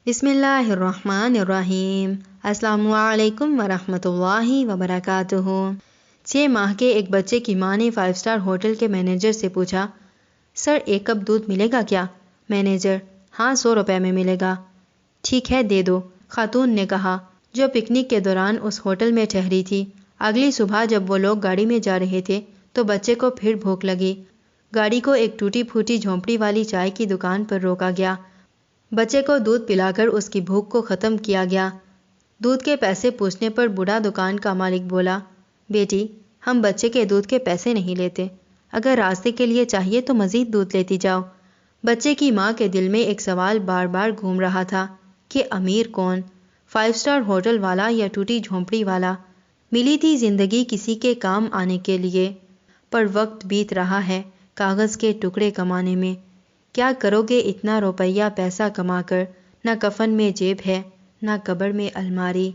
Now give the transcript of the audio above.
بسم اللہ الرحمن الرحیم۔ السلام علیکم ورحمۃ اللہ وبرکاتہ۔ 6 ماہ کے ایک بچے کی ماں نے 5 اسٹار ہوٹل کے مینیجر سے پوچھا، سر 1 کپ دودھ ملے گا کیا؟ مینیجر: ہاں 100 روپے میں ملے گا۔ ٹھیک ہے دے دو، خاتون نے کہا، جو پکنک کے دوران اس ہوٹل میں ٹھہری تھی۔ اگلی صبح جب وہ لوگ گاڑی میں جا رہے تھے تو بچے کو پھر بھوک لگی۔ گاڑی کو ایک ٹوٹی پھوٹی جھونپڑی والی چائے کی دکان پر روکا گیا۔ بچے کو دودھ پلا کر اس کی بھوک کو ختم کیا گیا۔ دودھ کے پیسے پوچھنے پر بوڑھا دکان کا مالک بولا، بیٹی ہم بچے کے دودھ کے پیسے نہیں لیتے، اگر راستے کے لیے چاہیے تو مزید دودھ لیتی جاؤ۔ بچے کی ماں کے دل میں ایک سوال بار بار گھوم رہا تھا کہ امیر کون، 5 اسٹار ہوٹل والا یا ٹوٹی جھونپڑی والا؟ ملی تھی زندگی کسی کے کام آنے کے لیے، پر وقت بیت رہا ہے کاغذ کے ٹکڑے کمانے میں۔ کیا کرو گے اتنا روپیہ پیسہ کما کر؟ نہ کفن میں جیب ہے، نہ قبر میں الماری۔